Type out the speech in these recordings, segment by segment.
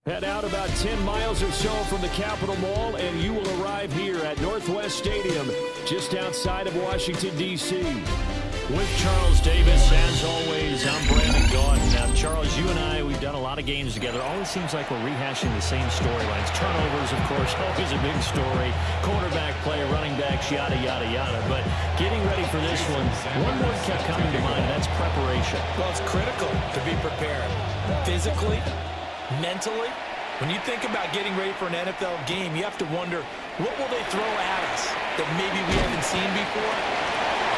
Head out about 10 miles or so from the Capitol Mall, and you will arrive here at Northwest Stadium, just outside of Washington, D.C. With Charles Davis, as always, I'm Brandon Gaudin. Now, Charles, you and I, we've done a lot of games together. Always seems like we're rehashing the same storylines. Turnovers, of course, always a big story. Quarterback play, running backs, yada, yada, yada. But getting ready for this one word kept coming to mind, and that's preparation. Well, it's critical to be prepared. Physically, mentally. When you think about getting ready for an NFL game, you have to wonder, what will they throw at us that maybe we haven't seen before?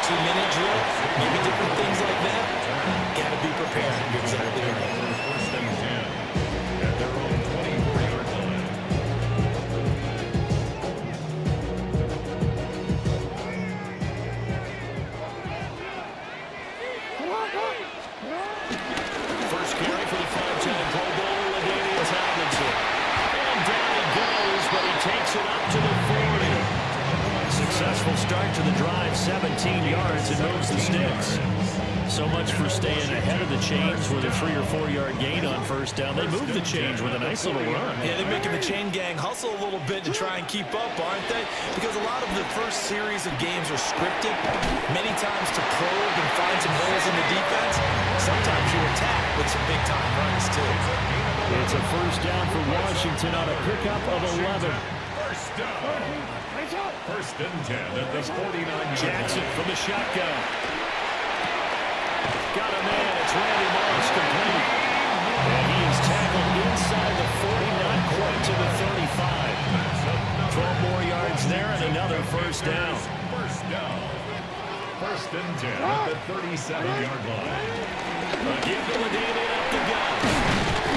2-minute drill, maybe different things like that. Got to be prepared. You're exactly right. First and 10 at their own 23-yard line. First carry for the 5-time Pro Bowler, Ladainian Tomlinson. And down he goes, but he takes it up to the 40. Successful start to the drive, 17 yards, and moves the sticks. So much for staying ahead of the chains with a 3 or 4 yard gain on first down. They move the chains with a nice little run. Yeah, they're making the chain gang hustle a little bit to try and keep up, aren't they? Because a lot of the first series of games are scripted, many times to probe and find some holes in the defense. Sometimes you attack with some big-time runs, too. It's a first down for Washington on a pickup of 11. First down. First and 10 at the 49-yard Jackson from the shotgun. Got a man. It's Randy Moss complete. And he is tackled inside the 40, not quite to the 35. 12 more yards there and another first down. First down. First and 10 at the 37-yard line. Again to Ladainian up the gut.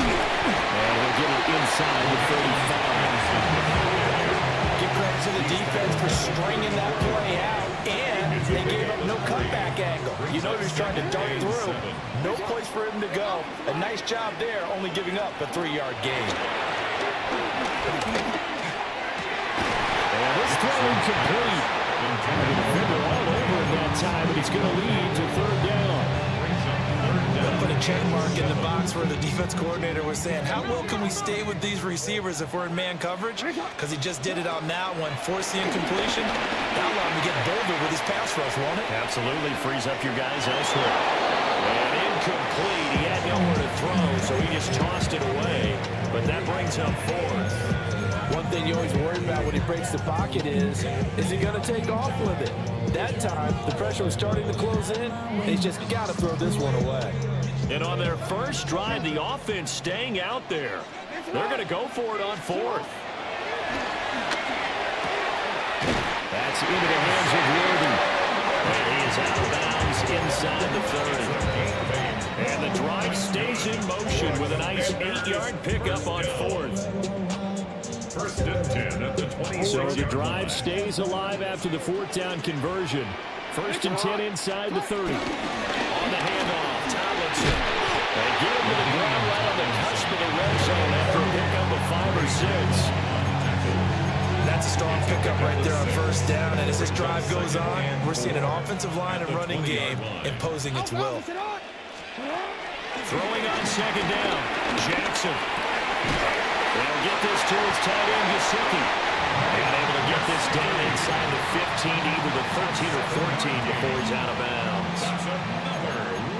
And we'll get it inside the 35. Give credit to the defense for stringing that play out, and they gave up no cutback angle. You know he's trying to dart through. No place for him to go. A nice job there, only giving up a 3-yard gain. And this throw incomplete. The defender all over him that time, but he's going to lead to third down. They'll put a check mark in the box where the defense coordinator was saying, how well can we stay with these receivers if we're in man coverage? Because he just did it on that one, forcing incompletion. That'll allow him to get bolder with his pass rush, won't it? Absolutely frees up your guys elsewhere. And incomplete. He had nowhere to throw, so he just tossed it away. But that brings up fourth. One thing you always worry about when he breaks the pocket is he going to take off with it? That time, the pressure was starting to close in, and he's just got to throw this one away. And on their first drive, the offense staying out there. They're going to go for it on fourth. That's into the hands of Worthy. And he is out of bounds inside the 30. And the drive stays in motion with a nice 8-yard pickup on fourth. First and 10 at the 26. So the drive stays alive after the fourth down conversion. First and 10 inside the 30. On the handoff, Tomlinson. And get him to the ground right on the cusp of the red zone after a pickup of 5 or 6. That's a strong pickup right there on first down. And as this drive goes on, we're seeing an offensive line and running game imposing its will. Throwing on second down, Jackson. They'll get this to his tight end, Gesicki. And able to get this down inside the 15, either the 13 or 14 before he's out of bounds.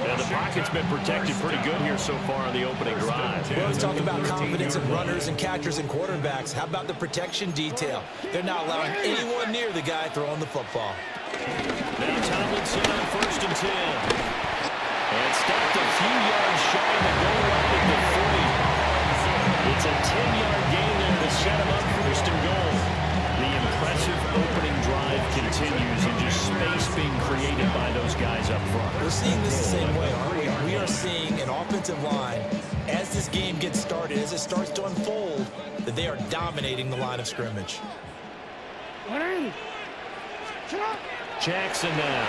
Now, the pocket's been protected pretty good here so far on the opening drive. We always talk about confidence in runners and catchers and quarterbacks. How about the protection detail? They're not allowing anyone near the guy throwing the football. Now Tomlinson on first and 10. And stopped a few yards shy of the goal line at the 40. It's a 10-yard gain there to set him up first and goal. The impressive opening drive continues and just space being created by those guys up front. We're seeing this the same way, aren't we? We are seeing an offensive line, as this game gets started, as it starts to unfold, that they are dominating the line of scrimmage. Jackson now.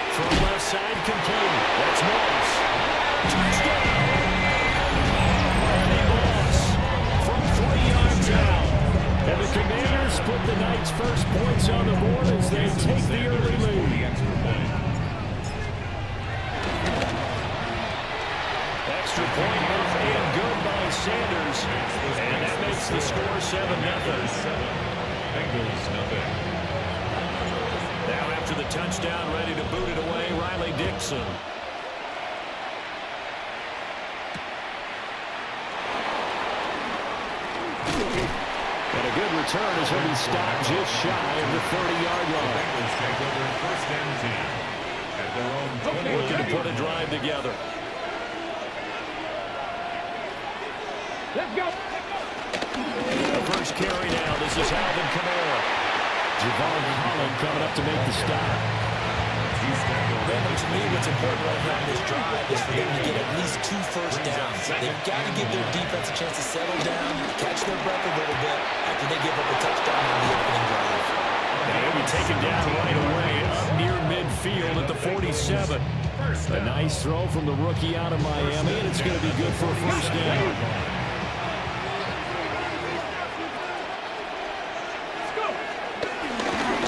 From left side, complete. That's Moss. Touchdown! Randy Moss from 3 yards out. And the Commanders put the Knights' first points on the board as they take the early lead. Extra point and good by Sanders. Bengals nothing. Now after the touchdown, ready to boot it away, Riley Dixon. And a good return as he'll be stopped just shy of the 30-yard line. Bengals take over first and 10 at their own 20. Looking to put a drive together. Let's go. The first carry now. This is Alvin Kamara. Javon Holland coming up to make the stop. Brandon, to me, what's important right now in this drive is for them to get at least 2 first downs. They've got to give their defense a chance to settle down, catch their breath a little bit after they give up a touchdown on the opening drive. And he'll be taken down right away up near midfield at the 47. A nice throw from the rookie out of Miami, and it's going to be good for a first down.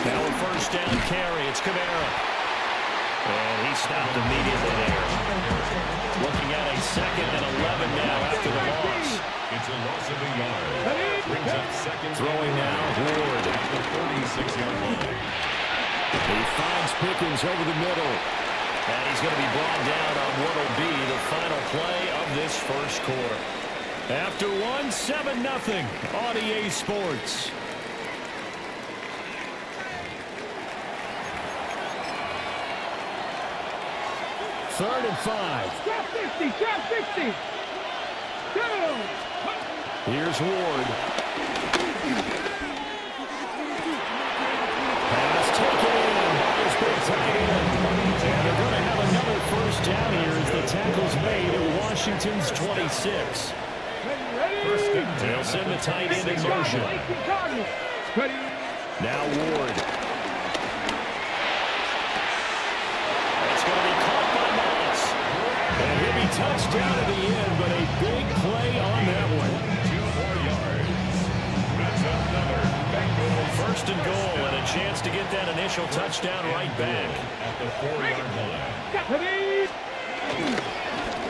Now a first down carry. It's Kamara. And he stopped immediately there. Looking at a 2nd and 11 now after the loss. It's a loss of a yard. Brings up second. Throwing now, Ward. At the 36-yard line. He finds Pickens over the middle. And he's going to be brought down on what will be the final play of this first quarter. After one, 7-0 on EA Sports. Third and 5. Trap 60, trap 60. Go. Here's Ward. Pass taken in. It's been tight end. And they're going to have another first down here as the tackle's made at Washington's 26. Ready. They'll send the tight end in motion. Ready. Now Ward. It's going to be caught by Moss. And he'll be touched down at the end, but a big play on that one. 2 more yards. That's another Bengals. First and goal, and a chance to get that initial touchdown right back. At the 4-yard line. Ready.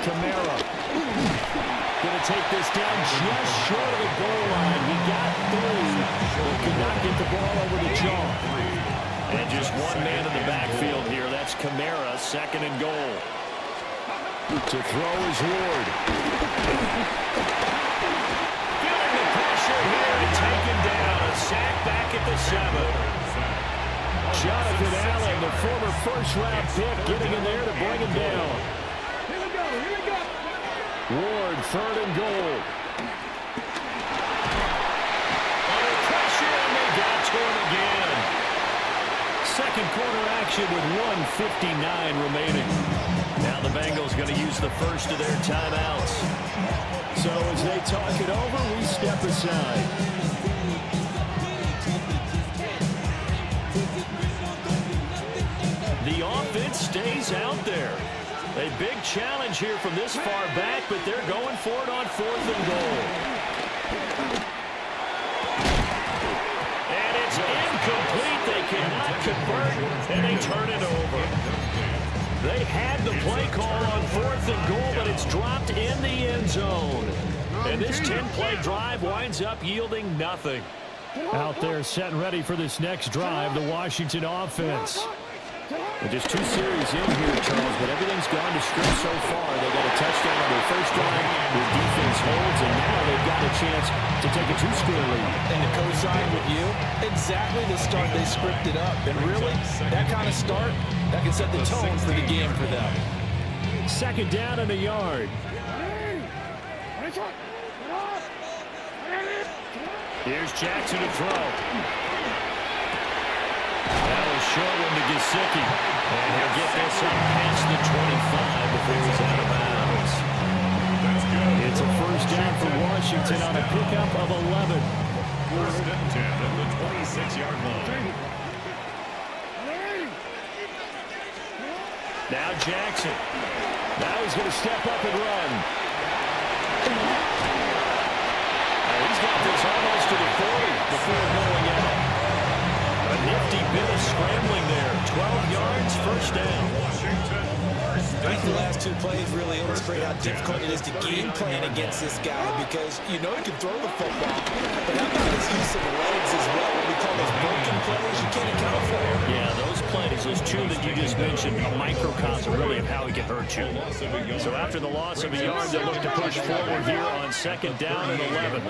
Kamara. Going to take this down just short of the goal line. He got through, but could not get the ball over the jaw. And just one man in the backfield here. That's Kamara, 2nd and goal. To throw is Ward. Feeling the pressure here and taken down. A sack back at the 7. Jonathan Allen, the former first-round pick, getting in there to bring him down. Here we go. Here we go. Ward, 3rd and goal. Under pressure, and they got to him again. Second quarter action with 1:59 remaining. Now the Bengals going to use the first of their timeouts. So as they talk it over, we step aside. The offense stays out there. A big challenge here from this far back, but they're going for it on 4th and goal. And it's incomplete. They cannot convert, and they turn it over. They had the play call on 4th and goal, but it's dropped in the end zone. And this 10-play drive winds up yielding nothing. Out there set and ready for this next drive, the Washington offense. Well, just 2 series in here, Charles, but everything's gone to script so far. They got a touchdown on their first drive. Their defense holds, and now they've got a chance to take a 2-score lead. And to co-sign with you, exactly the start they scripted up. And really, that kind of start, that can set the tone for the game for them. 2nd down and a yard. Here's Jackson to throw. That was short one to Gesicki. And he'll get this up past the 25 before he's out of bounds. It's a first down for Washington on a pickup of 11. First and 10 at the 26-yard line. Now Jackson. Now he's going to step up and run. He's got this almost to the 40 before going out. A nifty bit of scrambling there. 12 yards, first down. I think the last two plays really illustrate how difficult it is to game plan against this guy because you know he can throw the football, but how about his use of the legs as well? What we call those broken plays you can't account for. Yeah, those plays, those two that you just mentioned, a microcosm really of how he can hurt you. So after the loss of a yard, they look to push forward here on second down and 11.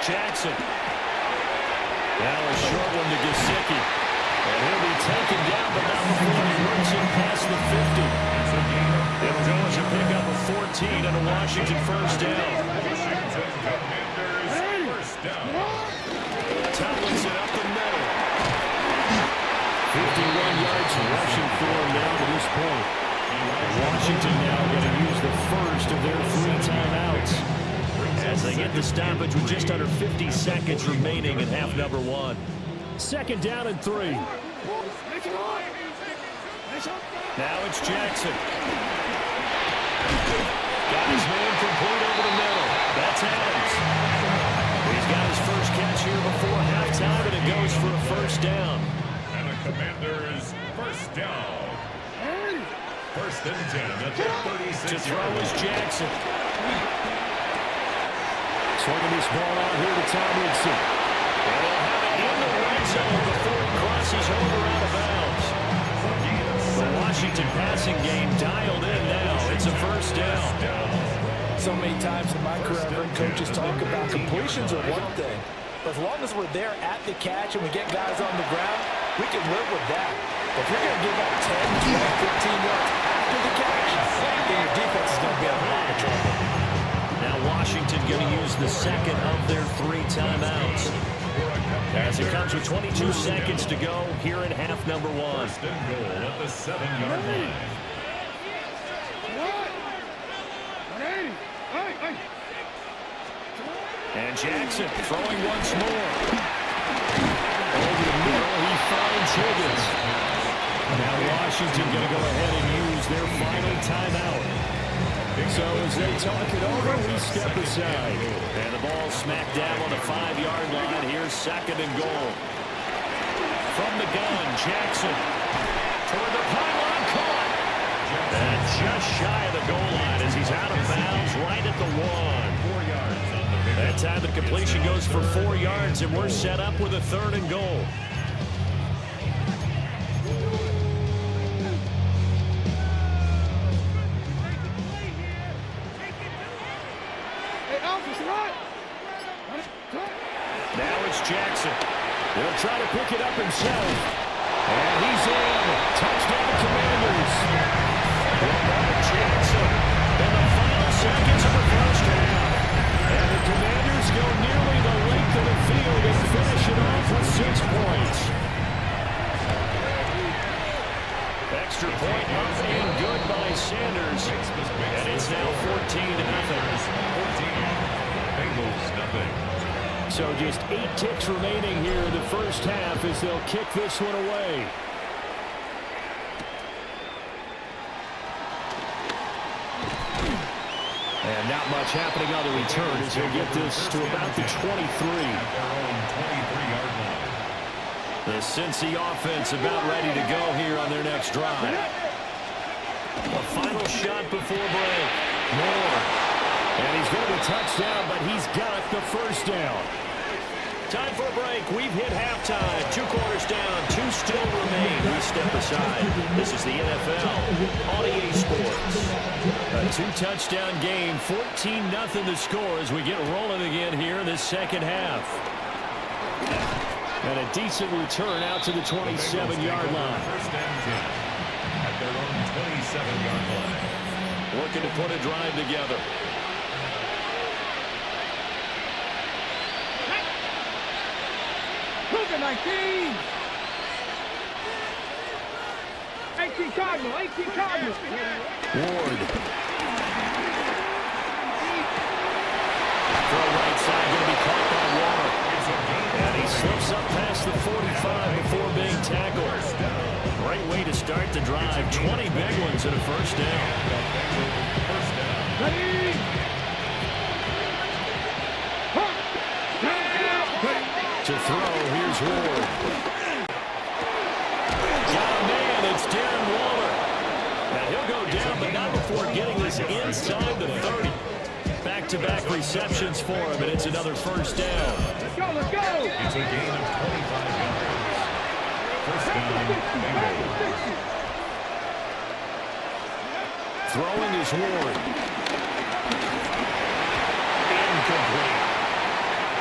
Jackson. Now a short one to Gesicki. And he'll be taken down, but not before he works it past the 50. It'll go as a pickup of 14 and a Washington first down. Tomlinson up the middle. 51 yards rushing for him now to this point. Washington now going to use the first of their 3 timeouts as they get the stoppage with just under 50 seconds remaining in half number 1. Second down and 3. Now it's Jackson. Got his man complete over the middle. That's Adams. He's got his first catch here before halftime, and it goes for a first down. And the Commanders first down. First and 10 at the 36. To throw is Jackson. Swinging this ball out here to Tomlinson. They'll have it in the red zone before he crosses over out of bounds. The Washington passing game dialed in now. It's a first down. So many times in my career, I've heard coaches talk about completions are one thing. But as long as we're there at the catch and we get guys on the ground, we can live with that. If you're going to give up 10, 12, 15 yards after the catch, then your defense is going to be in a lot of trouble. Now Washington going to use the second of their 3 timeouts. As it comes with 22 seconds to go here in half number 1. First and goal at the 7-yard line. And Jackson throwing once more. Over the middle, he finds Higgins. Now Washington going to go ahead and use their final timeout. So as they talk it over, we step aside. And the ball smacked down on the 5-yard line. Here's second and goal. From the gun, Jackson. Toward the pylon, caught. And just shy of the goal line as he's out of bounds right at the 1. 4 yards on the big. That time the completion goes for 4 yards, and we're set up with a third and goal. Now it's Jackson. He'll try to pick it up himself. And he's in. Touchdown, Commanders. Jackson in the final seconds of the first half. And the Commanders go nearly the length of the field and finish it off with 6 points. Extra point up and good by Sanders. And it's now 14-0. 14. Bengals nothing. So just 8 ticks remaining here in the first half as they'll kick this one away. And not much happening on the return as they get this to about the 23. Their own 23-yard line. The Cincy offense about ready to go here on their next drive. A final shot before break. Moore. And he's going to touchdown, but he's got the first down. Time for a break. We've hit halftime. 2 quarters down. 2 still remain. We step aside. This is the NFL on EA Sports. A 2-touchdown game. 14-0 the score as we get rolling again here in this second half. And a decent return out to the 27-yard line. First and 10 at their own 27-yard line. Looking to put a drive together. Look at 19. 18 Cardinal, 18 Cardinal. Ward. Throw right side, going to be caught by Waller. And he slips up past the 45 before being tackled. Great way to start the drive. 20 big ones and a first down. Ready. To throw, here's Ward. Got a man, it's Darren Waller. Now he'll go down, but not back-to-back receptions for him, and it's another first down. Let's go, let's go. It's a gain of 25 yards. First down, Bengals. Throwing is Ward. Incomplete.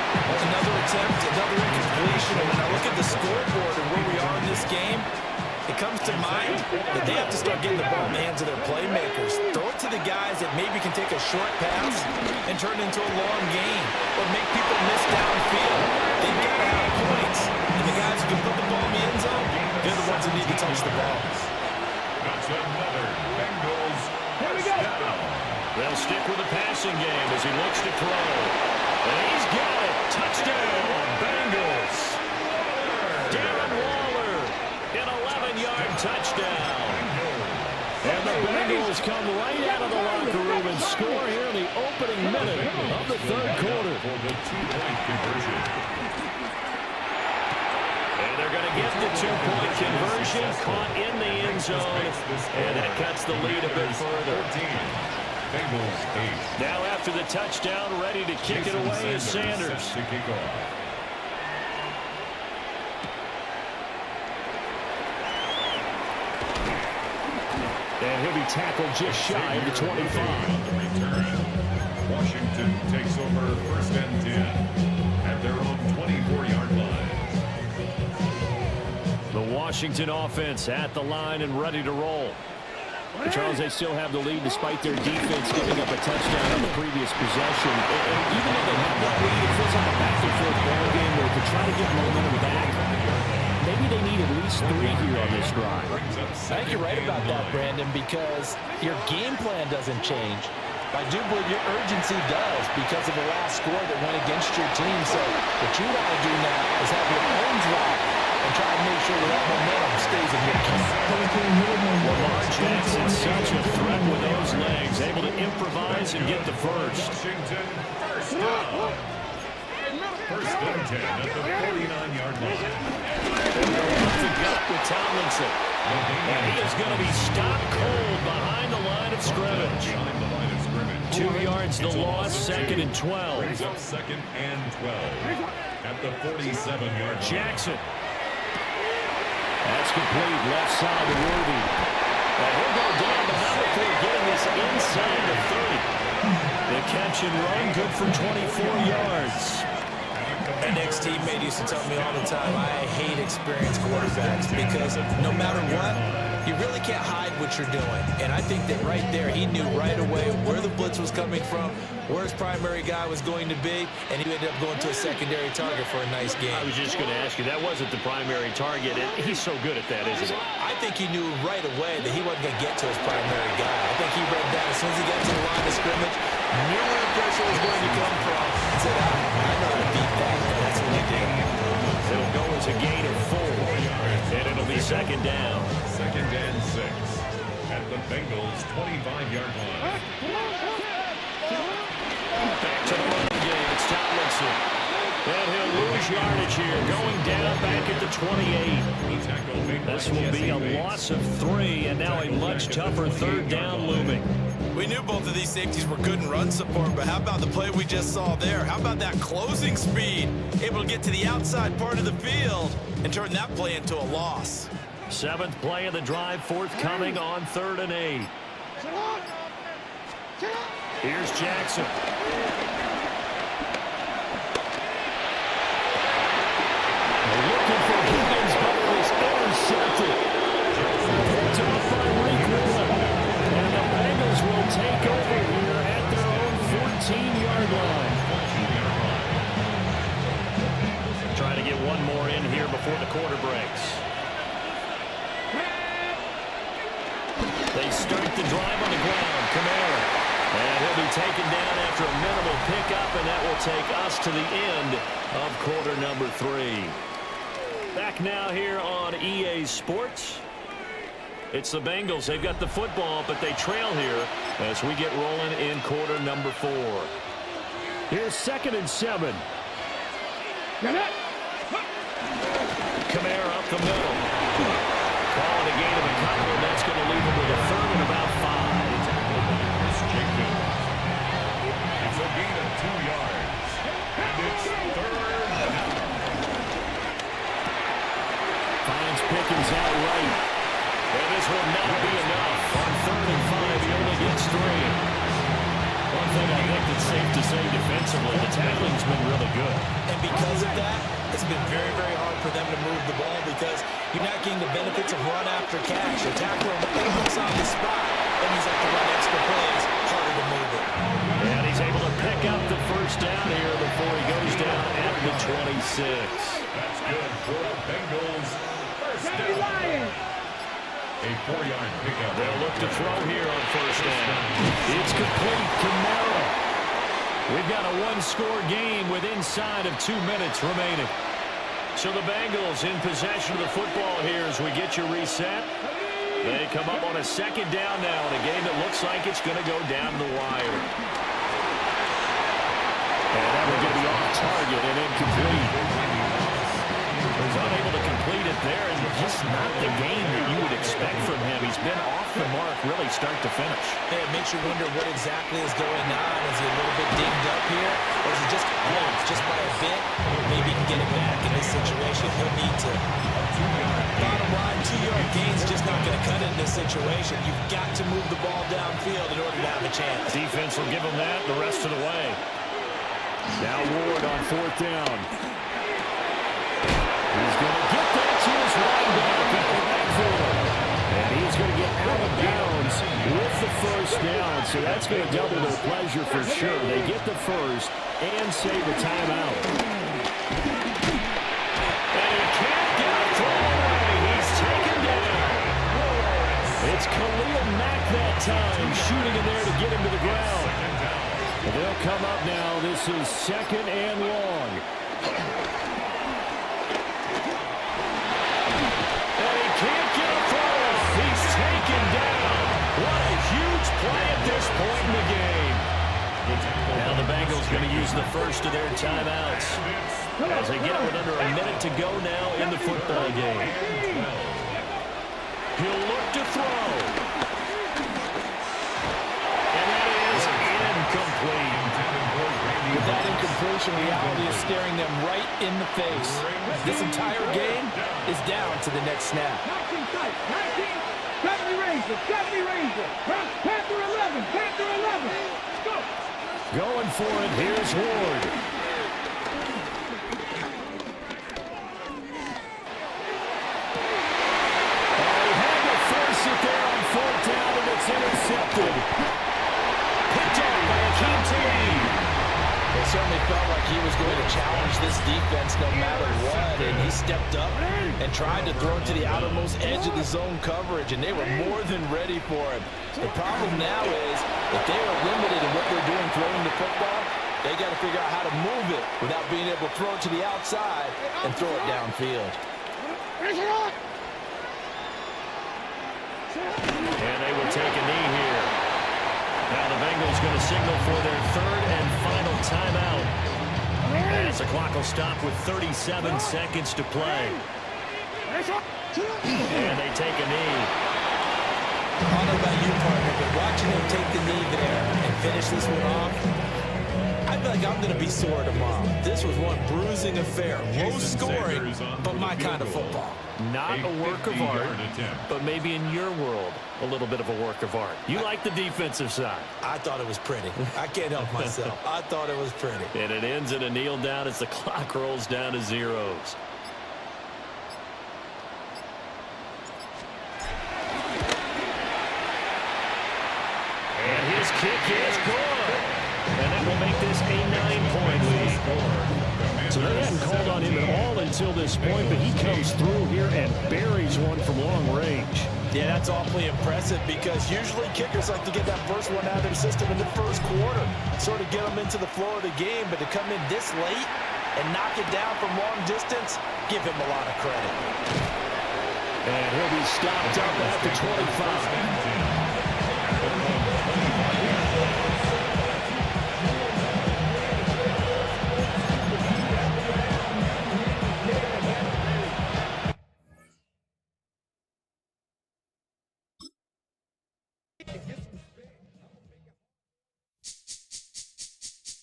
Another attempt, another incompletion. And when I look at the scoreboard and where we are in this game, it comes to mind that they have to start getting the ball in the hands of their playmakers. Throw it to the guys that maybe can take a short pass and turn it into a long gain or make people miss downfield. They've got to have points. And the guys who can put the ball in the end zone, they're the ones that need to touch the ball. That's another Bengals first down. They'll stick with the passing game as he looks to throw. And he's got it. Touchdown, Bengals. Darren Waller, an 11-yard touchdown. And the Bengals come right out of the locker room and score here in the opening minute of the third quarter. For the two-point conversion. And they're going to get the two-point conversion, caught in the end zone, and that cuts the lead a bit further. 14. Bengals 8. Now after the touchdown, ready to kick it away is Sanders. Set to kick off. And he'll be tackled just shy of the 25. Return. Washington takes over first and 10 at their own 24-yard line. The Washington offense at the line and ready to roll. And Charles, they still have the lead despite their defense giving up a touchdown on the previous possession. And even though they have that lead, it feels like a back-and-forth ball game where to try to get momentum back, maybe they need at least 3 here on this drive. I think you're right about that, Brandon, because your game plan doesn't change. I do believe your urgency does because of the last score that went against your team. So what you want to do now is have your own drive and try to make sure that momentum stays in your camp. Lamar Jackson, such a threat with those legs, able to improvise and get the first. Washington first down. First and 10 at the 49-yard line. To gut with Tomlinson. And he is going to be stopped cold behind the line of scrimmage. Behind the line of scrimmage. 2 yards the loss, second and 12. Brings up second and 12 at the 47-yard line. Jackson. That's complete, left side to Worthy. And he'll go down, but not before getting this inside the 30. The catch and run, good for 24 yards. My next teammate used to tell me all the time, I hate experienced quarterbacks because no matter what, you really can't hide what you're doing. And I think that right there, he knew right away where the blitz was coming from, where his primary guy was going to be, and he ended up going to a secondary target for a nice game. I was just going to ask you, that wasn't the primary target, and he's so good at that, isn't he? I think he knew right away that he wasn't going to get to his primary guy. I think he read that as soon as he got to the line of scrimmage, knew where the pressure was going to come from, and said, I know how to beat that. And that's what he did. It'll go as a gain of 4, and it'll be second down. Second and 6 at the Bengals' 25-yard line. Back to the running game, it's Tomlinson. And he'll lose yardage here, going down back at the 28. This will be a loss of 3, and now a much tougher third down looming. We knew both of these safeties were good in run support, but how about the play we just saw there? How about that closing speed? Able to get to the outside part of the field and turn that play into a loss. 7th play of the drive forthcoming on 3rd and 8. Here's Jackson. Looking for Higgins, but it was intercepted. Picked off by Rick Willen. And the Bengals will take over here at their own 14-yard line. Trying to get one more in here before the quarter breaks. They start the drive on the ground. Kamara. And he'll be taken down after a minimal pickup, and that will take us to the end of quarter number 3. Back now here on EA Sports. It's the Bengals. They've got the football, but they trail here as we get rolling in quarter number 4. Here's 2nd and 7. Kamara up the middle. Calling a gain of a couple, and that's going to leave him with a 3rd and about 5. It's a gain That'll be enough. On 3rd and 5, he only gets 3. One thing I think that's safe to say defensively, the tackling's been really good. And because of that, it's been very, very hard for them to move the ball because you're not getting the benefits of run after catch. The tackler almost on the spot, and he's have to run extra plays, harder to move it. And he's able to pick up the first down here before he goes down at the 26. That's good for the Bengals. First down. A 4-yard pickup. They'll look to throw here on first down. It's complete. Kamara. We've got a one-score game with inside of 2 minutes remaining. So the Bengals in possession of the football here as we get you reset. They come up on a second down now in a game that looks like it's going to go down the wire. And that would be off target and incomplete. He's unable to complete it there, and just not the game that you would expect from him. He's been off the mark really start to finish. Yeah, it makes you wonder what exactly is going on. Is he a little bit dinged up here, or is it just by a bit? Maybe he can get it back in this situation. He'll need to. Bottom line, 2-yard gain's just not going to cut it in this situation. You've got to move the ball downfield in order to have a chance. Defense will give him that the rest of the way. Now Ward on 4th down. He's going to get that to his running back at the backfield. And he's going to get out of bounds with the first down. So that's going to double their pleasure for sure. They get the first and save the timeout. And he can't get a throw away. He's taken down. It's Khalil Mack that time, shooting in there to get him to the ground. Well, they'll come up now. This is 2nd and long. Can't get a throw off. He's taken down. What a huge play at this point in the game. Now the Bengals going to use the first of their timeouts as they get it with under a minute to go now in the football game. He'll look to throw. And that is incomplete. With that incompletion, reality is staring them right in the face. This entire game is down to the next snap. 19 tight, 19, 70 Ranger, Panther 11, Panther 11, go! Going for it, here's Ward. Oh, he had to force it there on 4th down, and it's intercepted. Picked up by Akeem Tate. It certainly felt like he was going to challenge this defense no matter what, and he stepped up and tried to throw it to the outermost edge of the zone coverage, and they were more than ready for him. The problem now is if they are limited in what they're doing throwing the football, they got to figure out how to move it without being able to throw it to the outside and throw it downfield. And they will take a knee here. Now the Bengals going to signal for their 3rd and final timeout. As the clock will stop with 37 seconds to play. And they take a knee. I don't know about you, partner, but watching him take the knee there and finish this one off, I feel like I'm going to be sore tomorrow. This was one bruising affair. Low scoring, but my kind of football. Not a work of art, but maybe in your world, a little bit of a work of art. You like the defensive side. I thought it was pretty. I can't help myself. I thought it was pretty. And it ends in a kneel down as the clock rolls down to zeros. And his kick is good. And that will make this a 9-point lead. So they hadn't called on him at all until this point, but he comes through here and buries one from long range. Yeah, that's awfully impressive because usually kickers like to get that first one out of their system in the first quarter, sort of get them into the flow of the game, but to come in this late and knock it down from long distance, give him a lot of credit. And he'll be stopped up at the 25.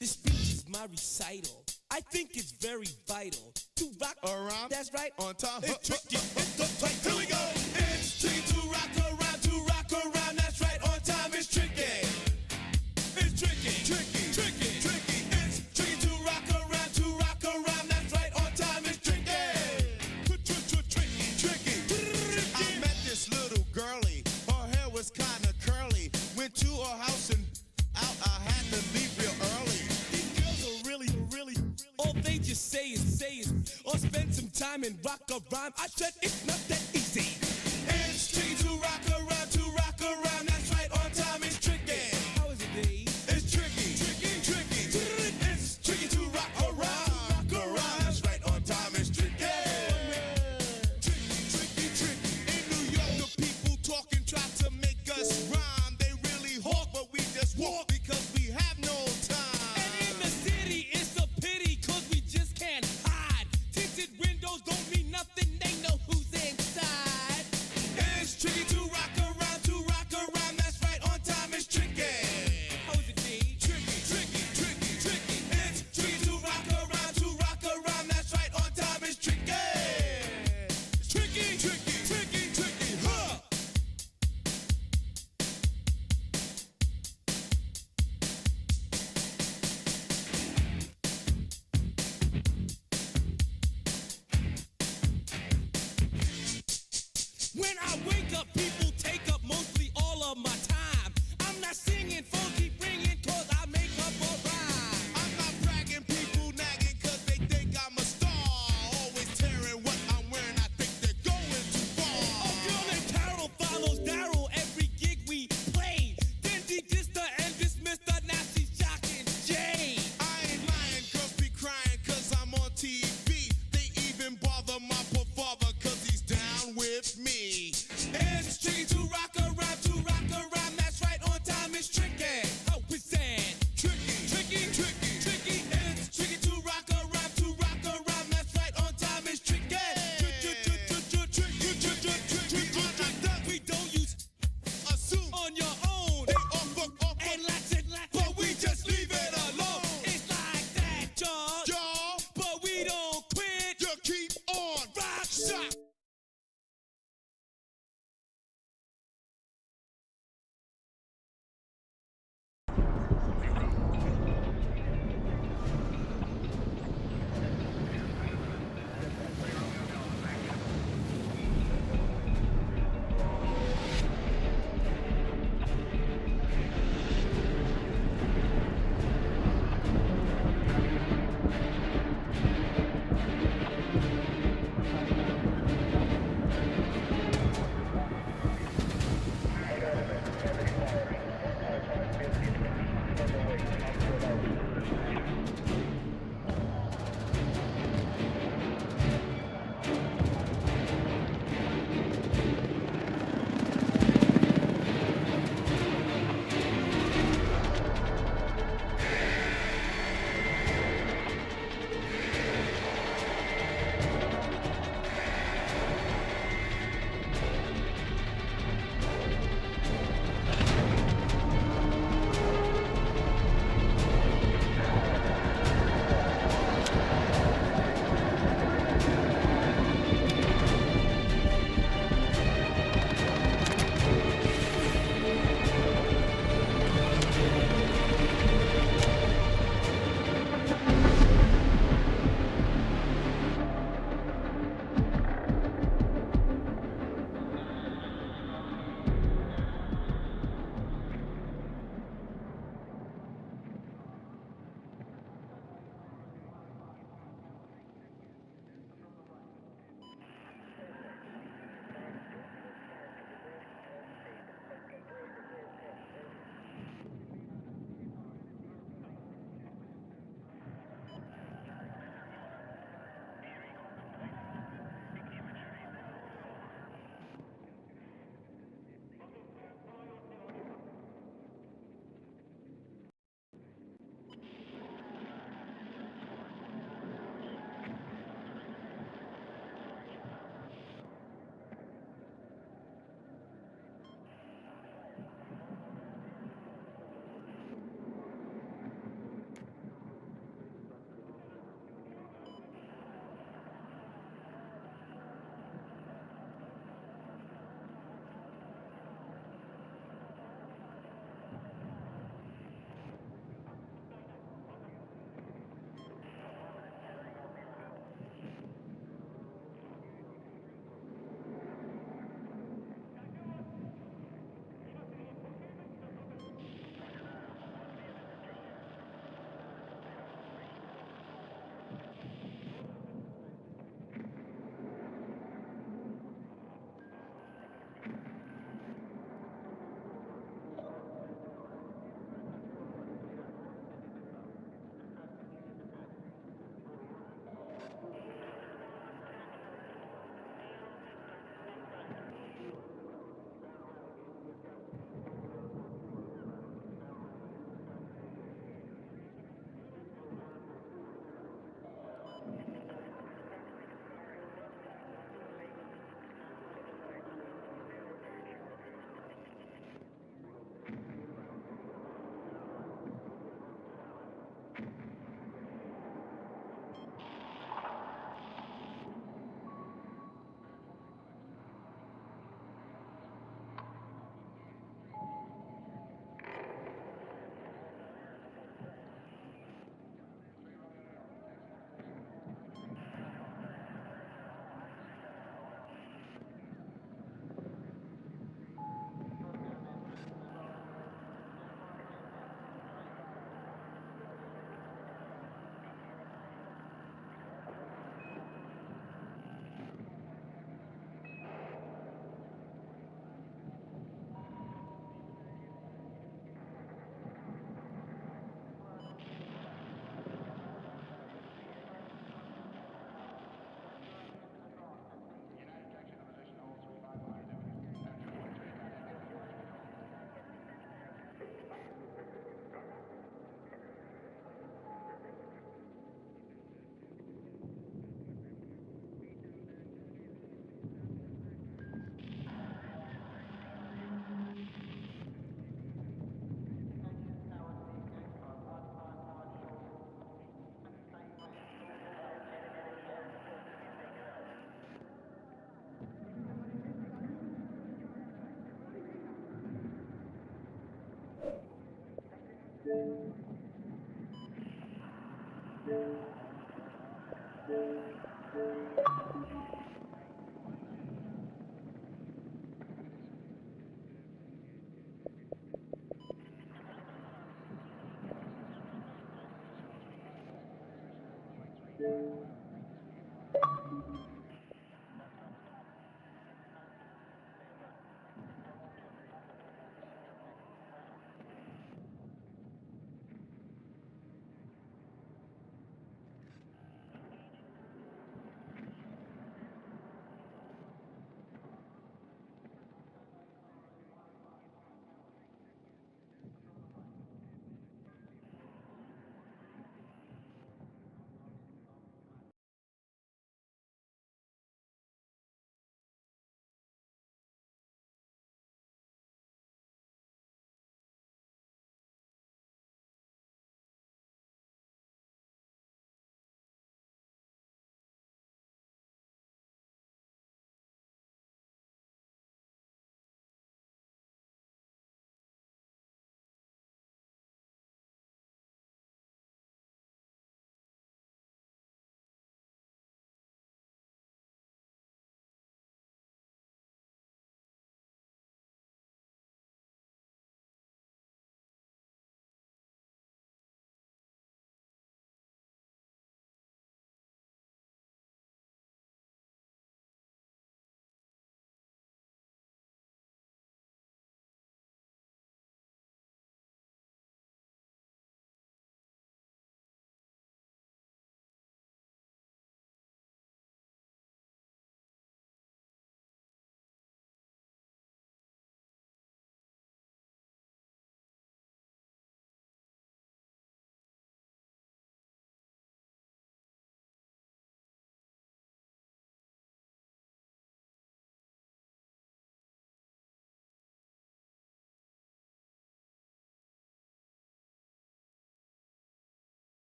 This speech is my recital. I think it's very vital to rock around. That's right. On time. It's tricky. It's the place. Here we go. It's tricky to rock around, to you say it, or spend some time and rock a rhyme. I said it's not that easy. It's tricky to rock around. That's right, on time is tricky. How is it, Dave? It's tricky. It's tricky to rock around. That's right, on time is tricky. Tricky. In New York, the people talk and try to make us rhyme. They really hawk, but we just walk because we have no time. And in the city, it's a pity, cause we just can't hide. Tinted windows don't mean nothing, they know who's inside.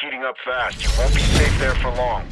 heating up fast. You won't be safe there for long.